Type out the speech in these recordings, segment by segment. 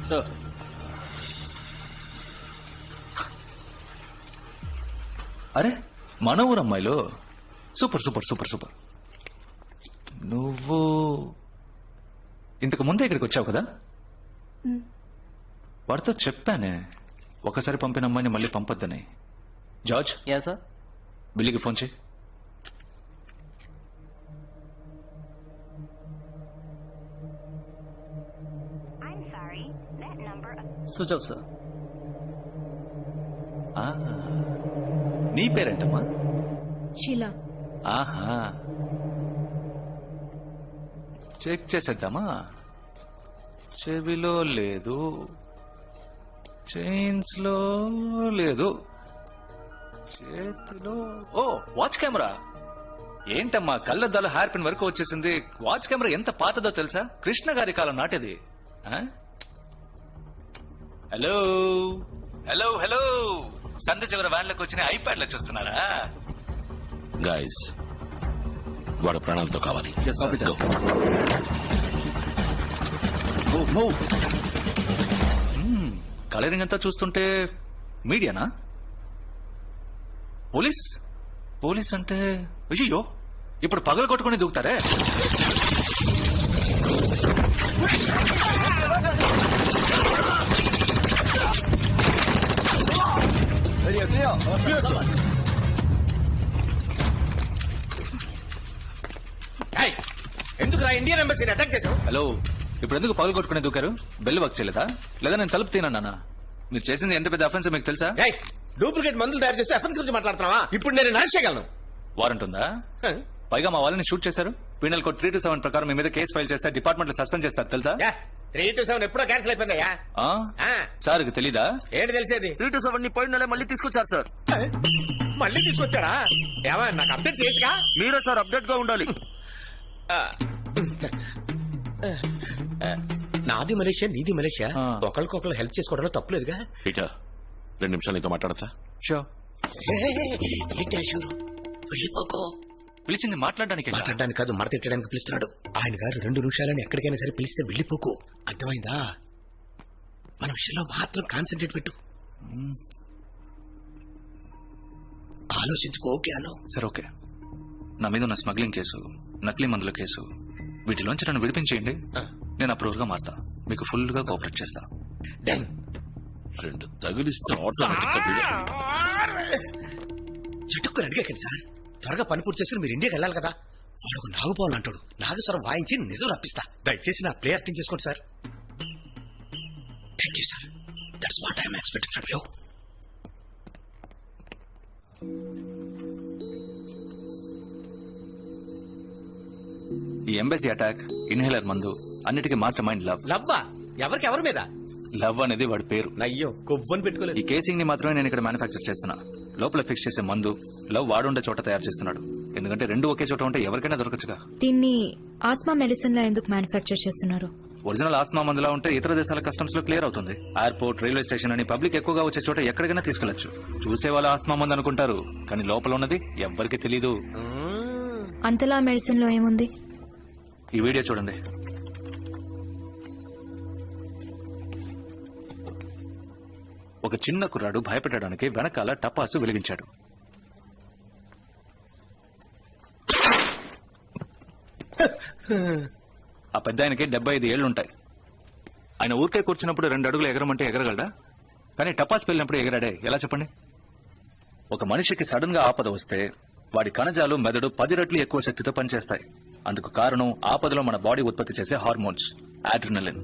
Sir. అరే మన ఊరు అమ్మాయిలు. Super super super super. నువ్వు ఇంతకు ముందే ఇక్కడికి వచ్చావు కదా? వాడితో చెప్పానే ఒకసారి పంపిన అమ్మాయిని మళ్ళీ పంపొద్దని. జార్జ్. Yeah sir. బిల్లీకి ఫోన్ చేయి. Switch off sir. నీ పేరేంటమ్మా? షీలా. ఆహా, చెక్ చేసేద్దామా? చెవిలో లేదు, చైన్స్ లో లేదు, చేతిలో ఓ వాచ్ కెమెరా. ఏంటమ్మా కళ్ళద్దాలు హెయిర్ పిన్ వరకు వచ్చేసింది. వాచ్ కెమెరా ఎంత పాతదో తెలుసా? కృష్ణ గారి కాలం నాటిది. హలో హలో హలో, సంత చివరి వ్యాన్లోకి వచ్చిన ఐప్యాడ్ లో చూస్తున్నారా? గైస్, వాడు ప్రాణాలతో కావాలి. కలరింగ్ అంతా చూస్తుంటే మీడియానా? పోలీస్? పోలీస్ అంటే అయ్యో, ఇప్పుడు పగలు కొట్టుకుని దూకుతారే. ఎందుకు ఇండియన్ ఎంబసీని అటాక్ చేశావు? హలో, ఇప్పుడు ఎందుకు పగలు కొట్టుకునే దూకారు? బెల్ వర్క్ చేయలేదా? లేదా నేను తలుపు తినన్నా? మీరు చేసింది ఎంత పెద్ద అఫెన్స్ మీకు తెలుసా? డూప్లికేట్ మందులు తయారు చేస్తే అఫెన్స్ గురించి మాట్లాడుతున్నావా? ఇప్పుడు నేను అరెస్ట్ చేయగలను. వారెంట్ ఉందా? పైగా మా వాళ్ళని షూట్ చేశారు. పీనల్ కోడ్ 327 ప్రకారం మీ మీద కేసు ఫైల్ చేస్తే డిపార్ట్మెంట్ లో సస్పెండ్ చేస్తారు తెలుసా? 327 ఎప్పుడో క్యాన్సిల్ అయిపోయిందయ్యా. సార్ తెలీదా? ఏంటి తెలిసేది? 327 ని పోయిన నెల మళ్ళీ తీసుకొచ్చారు సార్. మళ్ళీ తీసుకొచ్చారా? ఏమా నాకు అప్డేట్ చేయొచ్చుగా? మీరే సార్ అప్డేట్ గా ఉండాలి. నాది మలేషియా, నీది మలేషియా. ఒకరికొకరు హెల్ప్ చేసుకోవడంలో తప్పులేదుగా. పీటర్, 2 నిమిషాలు నీతో మాట్లాడచ్చా? షో. ఏంటి షూరు? వెళ్ళిపోకో. పిలిచింది మాట్లాడడానికి కాదు, మడత తిట్టడానికి పిలుస్తున్నాడు. ఆయన గారు 2 నిమిషాలని ఎక్కడికైనా సరే పిలిస్తే వెళ్ళిపోకు. అర్థమైందా? మన విషయంలో మాత్రం కాన్సన్ట్రేట్ పెట్టు. ఆలోచించుకో. ఓకే అలో. సరే ఓకే. నా మీద ఉన్న స్మగ్లింగ్ కేసు, నకిలీ మందుల కేసు, వీటిలోంచి నన్ను విడిపించేయండి. నేను అప్రూవల్ గా మారుతా. మీకు ఫుల్ గా కోఆపరేట్ చేస్తా. డన్. 2 తగిలిస్తే ఆటోమేటిక్ గా చెట్టుకుని అడిగేకండి సార్. త్వరగా పని పూర్తి చేసుకుని మీరు ఇండియాకి వెళ్ళాలి కదా. వాడు నాగుపావులు అంటాడు. నాగస్వరం వాయించి నిజం రప్పిస్తా. దయచేసి నా ప్లే అర్థం చేసుకోండి sir. Thank you sir. That's what I'm expecting from you. ఈ ఎంబసీ అటాక్, ఇన్హేలర్ మందు, అన్నిటికీ మాస్టర్ మైండ్ లవ్. లవ్వా? ఎవరి మీద? లవ్ అనేది వాడి పేరు. అయ్యో, కొవ్వని పెట్టుకోలేదు. ఈ కేసింగ్ ని మాత్రమే నేను ఇక్కడ మ్యానుఫ్యాక్చర్ చేస్తున్నా. లోపల ఫిక్స్ చేసే మందు లవ్ వాడుండే చోట తయారు చేస్తున్నాడు. ఎందుకంటే 2 ఒకే చోట ఉంటే ఎవరికైనా దొరకచ్చుగా. దీన్ని ఆస్మా మెడిసిన్ లా ఎందుకు మ్యానుఫ్యాక్చర్ చేస్తున్నారు? ఒరిజినల్ ఆస్మా మందులా ఉంటే ఇతర దేశాల కస్టమ్స్ లో క్లియర్ అవుతుంది. ఎయిర్పోర్ట్, రైల్వే స్టేషన్ అని పబ్లిక్ ఎక్కువగా వచ్చే చోట ఎక్కడికైనా తీసుకెళ్లొచ్చు. చూసే వాళ్ళు ఆస్మా మందు అనుకుంటారు, కానీ లోపల ఉన్నది ఎవ్వరికి తెలీదు. అంతలా మెడిసిన్ లో ఏముంది? ఈ వీడియో చూడండి. ఒక చిన్న కుర్రాడు భయపెట్టడానికి వెనకాల టపాసు వెలిగించాడు. ఆ పెద్ద ఆయనకి 75 ఏళ్లుంటాయి. ఆయన ఊరికే కూర్చున్నప్పుడు 2 అడుగులు ఎగరమంటే ఎగరగలడా? కానీ టపాస్ వెళ్ళినప్పుడు ఎగరాడే ఎలా చెప్పండి? ఒక మనిషికి సడన్ గా ఆపద వస్తే వాడి కణజాలు, మెదడు 10 రెట్లు ఎక్కువ శక్తితో పనిచేస్తాయి. అందుకు కారణం ఆపదలో మన బాడీ ఉత్పత్తి చేసే హార్మోన్స్, అడ్రినలిన్.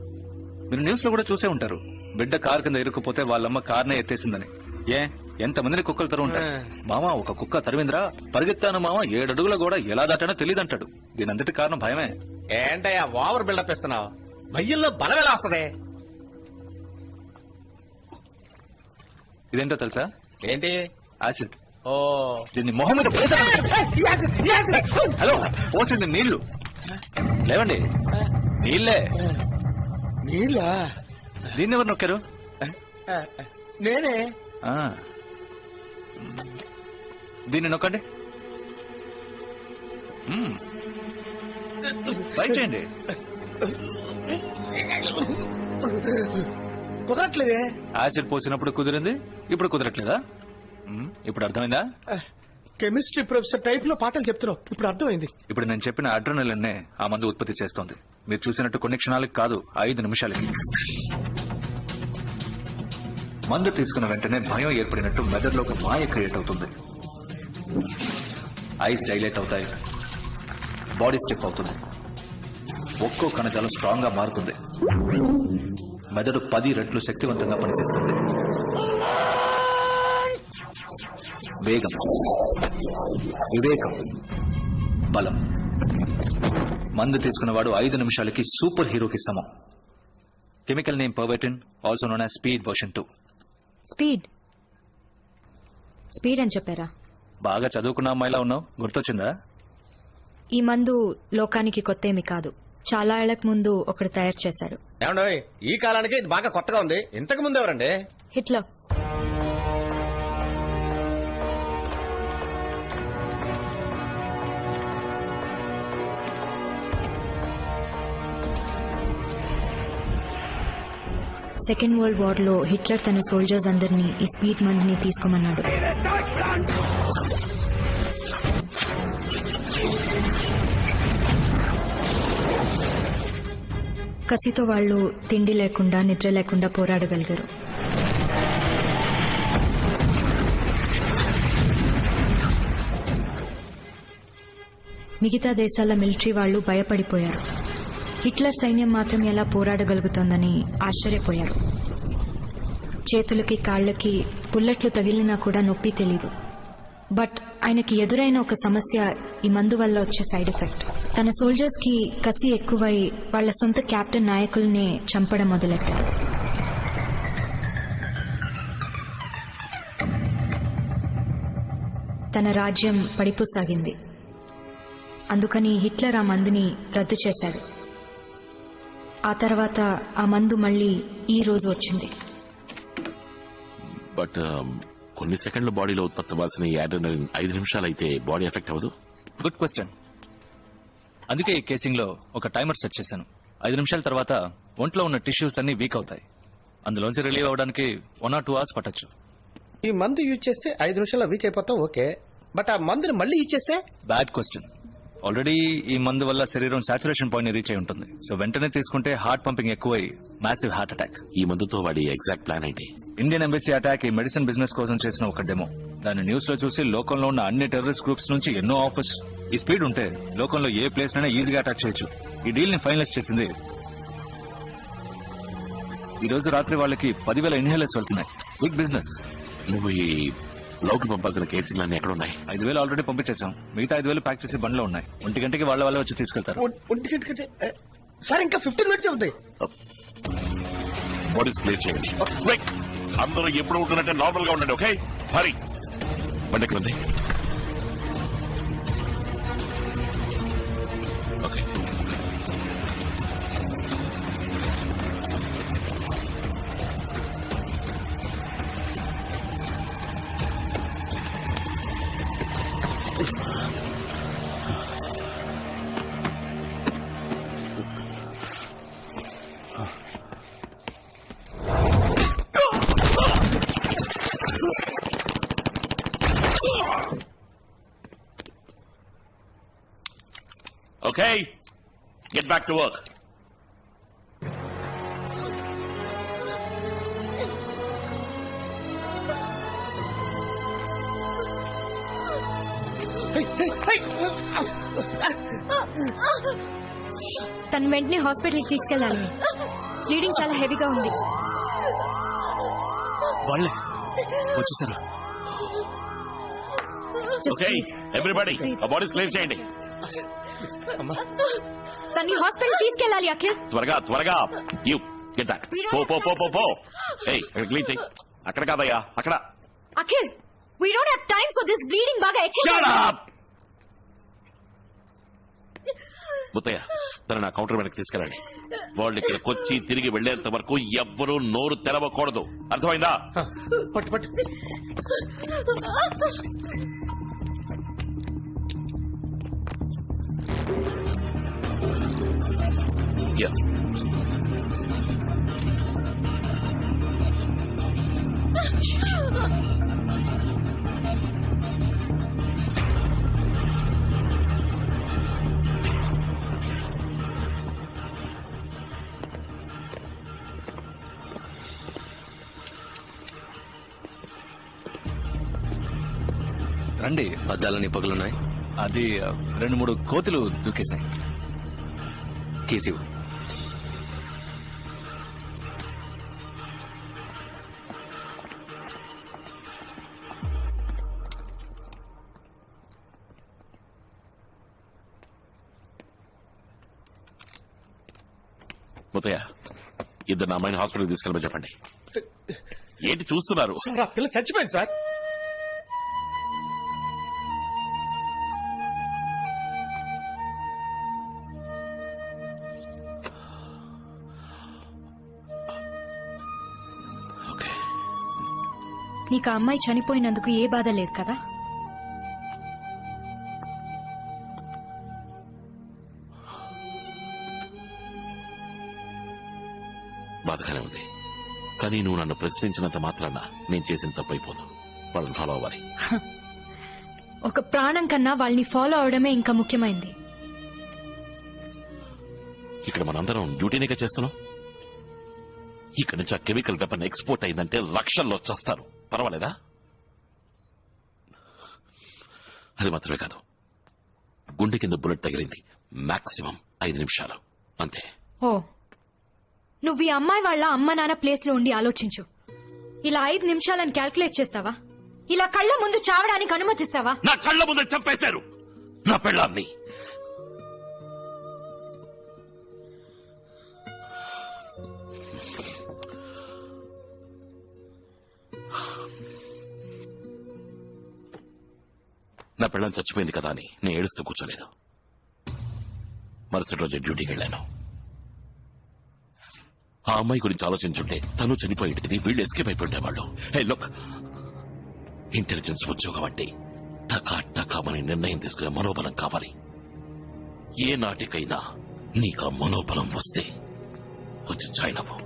మీరు న్యూస్ లో కూడా చూసే ఉంటారు, బిడ్డ కారు కింద ఇరుక్కుపోతే వాళ్ళమ్మ కార్నే ఎత్తేసిందని. ఎంతమందిని కుక్కలు తరువుంటాయి. మామ ఒక కుక్క తరివింద్రా, పరిగెత్తాను మామ 7 అడుగుల కూడా ఎలా దాటానో తెలియదంటాడు. దీనంతటి కారణం భయమే. ఏంటయ్యా ఓవర్ బిల్డప్ ఇస్తున్నావు? భయ్యంలో బలం ఎలా వస్తుంది? ఇదేంటో తెలుసా? ఏంటి? యాసిడ్. ఓ, దీన్ని మొహం మీద హలో పోసింది నీళ్లు. లేవండి, నీళ్లే. నీళ్ళా? దీన్ని ఎవరు నొక్కారు? నేనే. దీన్ని నొక్కండి, ట్రై చేయండి. కుదరట్లేదే. యాసిడ్ పోసినప్పుడు కుదిరింది, ఇప్పుడు కుదరట్లేదా? ఇప్పుడు అర్థమైందా? కెమిస్ట్రీ ప్రొఫెసర్ టైప్ లో పాఠాలు చెప్తున్నావు, ఇప్పుడు అర్థమైంది. ఇప్పుడు నేను చెప్పిన అడ్రినలిన్నే ఆ మందు ఉత్పత్తి చేస్తోంది. మీరు చూసినట్టు కొన్ని క్షణాలకు కాదు, 5 నిమిషాలకి. మందు తీసుకున్న వెంటనే భయం ఏర్పడినట్టు మెదడులో ఒక మాయ క్రియేట్ అవుతుంది. ఐస్ డైలేట్ అవుతాయి, బాడీ స్టిఫ్ అవుతుంది, ఒక్కో కణజాలం స్ట్రాంగ్ గా మారుతుంది, మెదడు 10 రెట్లు శక్తివంతంగా పనిచేస్తుంది. వేగం, వివేకం, బలం. మందు తీసుకున్నవాడు 5 నిమిషాలకి సూపర్ హీరోకి సమం. Chemical name పర్వెటిన్, also known as speed version 2. Speed speed అని చెప్పారా? బాగా చదువుకున్న అమ్మాయిలా ఉన్నావు, గుర్తొచ్చిందా? ఈ మందు లోకానికి కొత్త ఏమి కాదు. చాలా ఏళ్లకు ముందు ఒకడు తయారు చేశాడు. ఏమండోయ్, ఈ కాలానికి ఇది బాగా కొత్తగా ఉంది. ఇంతకు ముందు ఎవరండి? హిట్లర్. సెకండ్ వరల్డ్ వార్ లో హిట్లర్ తన సోల్జర్స్ అందరినీ ఈ స్పీడ్ మందుని తీసుకోమన్నాడు. కసితో వాళ్ళు తిండి లేకుండా నిద్ర లేకుండా పోరాడగలిగారు. మిగతా దేశాల మిలిటరీ వాళ్ళు భయపడిపోయారు. హిట్లర్ సైన్యం మాత్రం ఎలా పోరాడగలుగుతోందని ఆశ్చర్యపోయారు. చేతులకి కాళ్లకి బుల్లెట్లు తగిలినా కూడా నొప్పి తెలీదు. బట్ ఆయనకి ఎదురైన ఒక సమస్య ఈ మందు వల్ల వచ్చే సైడ్ ఎఫెక్ట్. తన సోల్జర్స్ కి కసి ఎక్కువై వాళ్ల సొంత కెప్టెన్ నాయకుల్నే చంపడం మొదలెట్టారు. తన రాజ్యం పడిపోసాగింది. అందుకని హిట్లర్ ఆ మందుని రద్దు చేశాడు. ఆ తర్వాత ఆ మందు మళ్ళీ ఈ రోజు వచ్చింది. బట్ కొన్ని సెకండ్ల బాడీలో ఉత్పత్తి అవ్వాల్సిన ఈ అడ్రినలిన్ 5 నిమిషాలు అయితే బాడీ ఎఫెక్ట్ అవ్వదు. Good question. అందుకే ఈ కేసింగ్ లో ఒక టైమర్ సెట్ చేశాను. 5 నిమిషాల తర్వాత ఒంట్లో ఉన్న టిష్యూస్ అన్ని వీక్ అవుతాయి. అందులోంచి రిలీవ్ అవడానికి 1 or 2 hours పట్టొచ్చు. ఈ మందు యూజ్ చేస్తే 5 నిమిషాల్లో వీక్ అయిపోతాం, ఓకే. బట్ ఆ మందుని మళ్ళీ యూజ్ చేస్తే? Bad question. ఆల్రెడీ ఈ మందు వల్ల శరీరం సాచురేషన్ పాయింట్ రీచ్ అయి ఉంటుంది. సో వెంటనే తీసుకుంటే హార్ట్ పంపింగ్ ఎక్కువై మ్యాసివ్ హార్ట్ అటాక్. ఈ మందుతో వాడి ఎగ్జాక్ట్ ప్లాన్ ఏంటి? ఇండియన్ ఎంబసీ అటాక్ ఈ మెడిసిన్ బిజినెస్ కోసం చేసిన ఒక డెమో. దాన్ని న్యూస్ లో చూసి లోకంలో ఉన్న అన్ని టెర్రరిస్ట్ గ్రూప్స్ నుంచి ఎన్నో ఆఫర్స్. ఈ స్పీడ్ ఉంటే లోకంలో ఏ ప్లేస్ నైనా ఈజీగా అటాక్ చేయొచ్చు. ఈ డీల్ ని ఫైనలైజ్ చేసింది. ఈ రోజు రాత్రి వాళ్ళకి 10,000 ఇన్హేలర్స్ వెళ్తున్నాయి. Big business. నువ్వు ఈ లోకి పంపాల్సిన కేసులన్నీ ఎక్కడ ఉన్నాయి? 5,000 ఆల్రెడీ పంపించేశాం. మిగతా 5,000 ప్యాక్ చేసి బండ్లో ఉన్నాయి. 1 గంటకి వాళ్ళ వచ్చి తీసుకెళ్తారు. 1 గంటకంటే సార్ ఇంకా 15 minutes అవుతాయి. బాడీస్ క్లియర్ చేయండి. Quick! అందరూ ఎప్పుడు ఉంటున్నట్టే నార్మల్ గా ఉండండి, ఓకే? హరి, బండి ఎక్కడ ఉంది? Okay. Okay, get back to work. తను వెంటనే హాస్పిటల్కి తీసుకెళ్ళాలి. బ్లీడింగ్ చాలా హెవీగా ఉంది. వాళ్ళే వచ్చేసారు. Okay, everybody, a bodies clear చేయండి. తన్ని హాస్పిటల్ తీసుకెళ్ళాలి. అఖిల్, త్వరగా యూ గెట్ బ్యాక్. పో. ఏయ్, క్లీన్ చేయి. అక్కడ కాదయ్యా, అక్కడ. Akhil, we don't have time for this bleeding. బాగా ఎక్కువ. Shut up! ముత్తయ్య, తన నా కౌంటర్ వెనక్కి తీసుకెళ్ళండి. వాళ్ళు ఇక్కడికి వచ్చి తిరిగి వెళ్లేంత వరకు ఎవ్వరూ నోరు తెరవకూడదు, అర్థమైందా? పట్టు. Yeah. రండి. అద్దాలని పగులున్నాయి. అది 2-3 కోతులు దూకేశాయి. కేసివ్ ముత్తయ్య, ఇద్దరు నా అమ్మాయిని హాస్పిటల్ తీసుకెళ్ళమని చెప్పండి. ఏంటి చూస్తున్నారు? సార్ ఆ పిల్ల చచ్చిపోయింది సార్. ఓకే, నీకు ఆ అమ్మాయి చనిపోయినందుకు ఏ బాధ లేదు కదా? బాధగానే ఉంది. కానీ నువ్వు నన్ను ప్రశ్నించినంత మాత్రాన నేను చేసిన తప్పైపోదు. వాళ్ళని ఫాలో అవ్వాలి. ఒక ప్రాణం కన్నా వాళ్ళని ఫాలో అవడమే ఇంకా ముఖ్యమైంది. ఇక్కడ మనందరం డ్యూటీనేగా చేస్తున్నాం. ఇక్కడి నుంచి ఆ కెమికల్ వెపన్ ఎక్స్పోర్ట్ అయిందంటే లక్షల్లో చస్తారు. పర్వాలేదా? అది మాత్రమే కాదు, గుండె కింద బుల్లెట్ తగిలింది. మాక్సిమం 5 నిమిషాలు అంతే. ఓ, నువ్వు ఈ అమ్మాయి వాళ్ళ అమ్మ నాన్న ప్లేస్ లో ఉండి ఆలోచించు. ఇలా 5 నిమిషాలని క్యాల్కులేట్ చేస్తావా? ఇలా కళ్ళ ముందు చావడానికి అనుమతిస్తావా? నా కళ్ళ ముందే చంపేశారు నా పెళ్ళాన్ని. నా పెళ్ళాన్ని చచ్చిపోయింది కదా అని నేను ఏడుస్తూ కూర్చోలేదు. మరుసటి రోజు డ్యూటీకి వెళ్ళాను. ఆ అమ్మాయి గురించి ఆలోచించుంటే తను చనిపోయేది, వీళ్ళు ఎస్కేప్ అయిపోయేవాళ్ళు. హే లుక్, ఇంటెలిజెన్స్ ఉద్యోగం అంటే టకామని నిర్ణయం తీసుకునే మనోబలం కావాలి. ఏ నాటికైనా నీకు ఆ మనోబలం వస్తే వచ్చి జాయిన్ అవ్వు.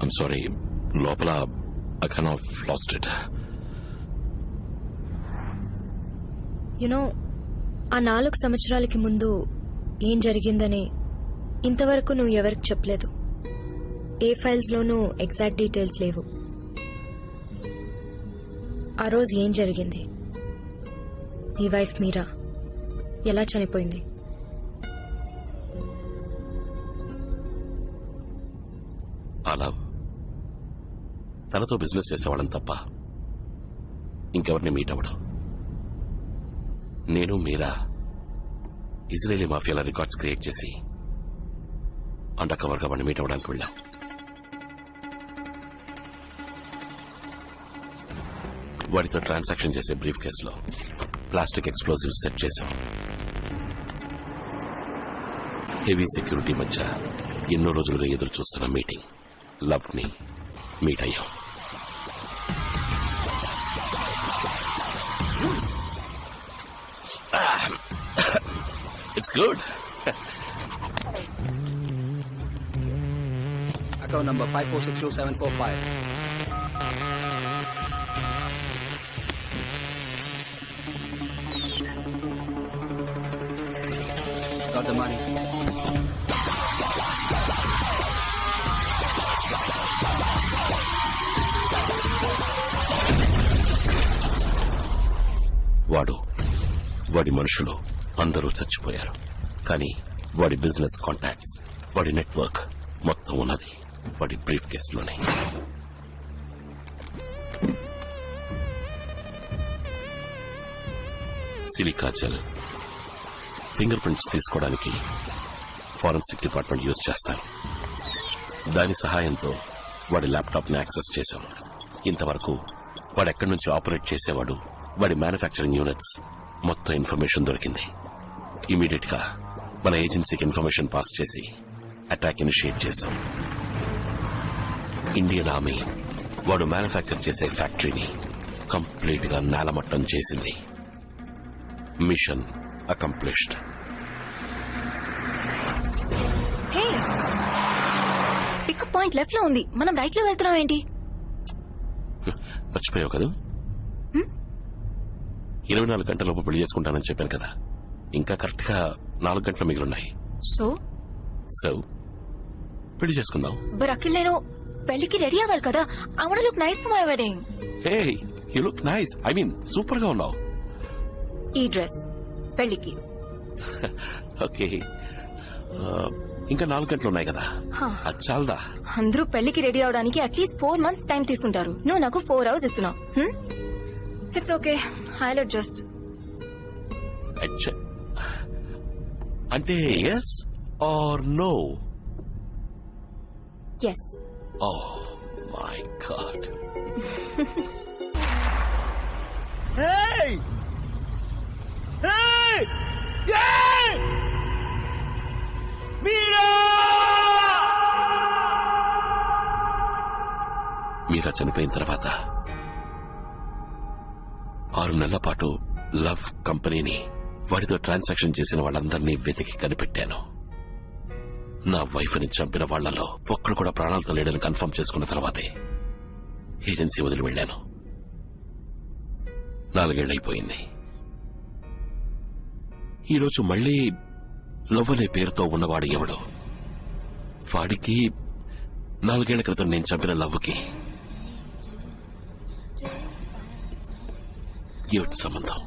I'm sorry, లోపల I kind of lost it. You know, ఆ 4 సంవత్సరాలకి ముందు ఏం జరిగిందని ఇంతవరకు నువ్వు ఎవరికి చెప్పలేదు. ఏ ఫైల్స్ లోనూ ఎగ్జాక్ట్ డీటెయిల్స్ లేవు. ఆ రోజు ఏం జరిగింది? నీ వైఫ్ మీరా ఎలా చనిపోయింది? అలా తనతో బిజినెస్ చేసేవాళ్ళని తప్ప ఇంకెవరిని మీట్ అవ్వడం. నేను మీరా ఇజ్రాయేలీ మాఫియాల రికార్డ్స్ క్రియేట్ చేసి అండర్ కవర్ గా వాడిని మీట్ అవ్వడానికి వెళ్ళాం. వాడితో ట్రాన్సాక్షన్ చేసే బ్రీఫ్ కేసులో ప్లాస్టిక్ ఎక్స్ప్లోజివ్స్ సెట్ చేశాం. హెవీ సెక్యూరిటీ మధ్య ఎన్నో రోజులుగా ఎదురు చూస్తున్న మీటింగ్ లవ్ ని మీట్ అయ్యాం. It's good. Account number 54627445. Got the money. వాడి మనుషులు అందరూ చచ్చిపోయారు. కానీ వాడి బిజినెస్ కాంటాక్ట్స్, వాడి నెట్వర్క్ మొత్తం ఉన్నది వాడి brief కేసులోనే. Silica gel finger prints తీసుకోవడానికి ఫారెన్సిక్ డిపార్ట్మెంట్ యూజ్ చేస్తారు. దాని సహాయంతో వాడి ల్యాప్టాప్ ని యాక్సెస్ చేశాం. ఇంతవరకు వాడు ఎక్కడి నుంచి ఆపరేట్ చేసేవాడు, వాడి మ్యానుఫ్యాక్చరింగ్ యూనిట్స్ మొత్తం ఇన్ఫర్మేషన్ దొరికింది. ఇమీడియట్ గా మన ఏజెన్సీకి ఇన్ఫర్మేషన్ పాస్ చేసి అటాక్ ఇనిషియేట్ చేశాం. ఇండియన్ ఆర్మీ వాడు మ్యానుఫ్యాక్చర్ చేసే ఫ్యాక్టరీని కంప్లీట్ గా నేలమట్టం చేసింది. Machine accomplished. హే, పికప్ పాయింట్ లెఫ్ట్ లో ఉంది, మనం రైట్ లో వెళ్తున్నాం ఏంటి? మర్చిపోయావు కదా, 24 గంటలలోపు పెళ్లి చేసుకుంటానని చెప్పాను కదా. ఇంకా కరెక్ట్ గా 4 గంటలు మిగిలిన్నాయి. సో పెళ్లి చేసుకుందాం. బట్ అఖిల్, నేను పెళ్లికి రెడీ అవ్వాలి కదా. I want look nice for my wedding. Hey, you look nice. I mean super గా ఉన్నావు. ఈ డ్రెస్ పెళ్లికి. ఓకే, ఇంకా 4 గంటలు ఉన్నాయి కదా, అది చాలదా? అందరూ పెళ్లికి రెడీ అవడానికి అట్లీస్ట్ 4 months టైం తీసుకుంటారు. నువ్వు నాకు 4 hours ఇస్తున్నావు. It's okay, I will adjust. అంటే yes are no? Yes. Oh my God. మీరా చనిపోయిన తర్వాత 6 నెలల పాటు లవ్ కంపెనీని, వాడితో ట్రాన్సాక్షన్ చేసిన వాళ్ళందరినీ వెతికి కనిపెట్టాను. నా వైఫ్ ని చంపిన వాళ్లలో ఒక్కడు కూడా ప్రాణాలతో లేడని కన్ఫర్మ్ చేసుకున్న తర్వాతే ఏజెన్సీ వదిలి వెళ్లాను. 4 ఏళ్లైపోయింది. ఈరోజు మళ్లీ లవ్ అనే పేరుతో ఉన్నవాడు ఎవడు? వాడికి 4 ఏళ్ల క్రితం నేను చంపిన లవ్కి ఏమిటి సంబంధం?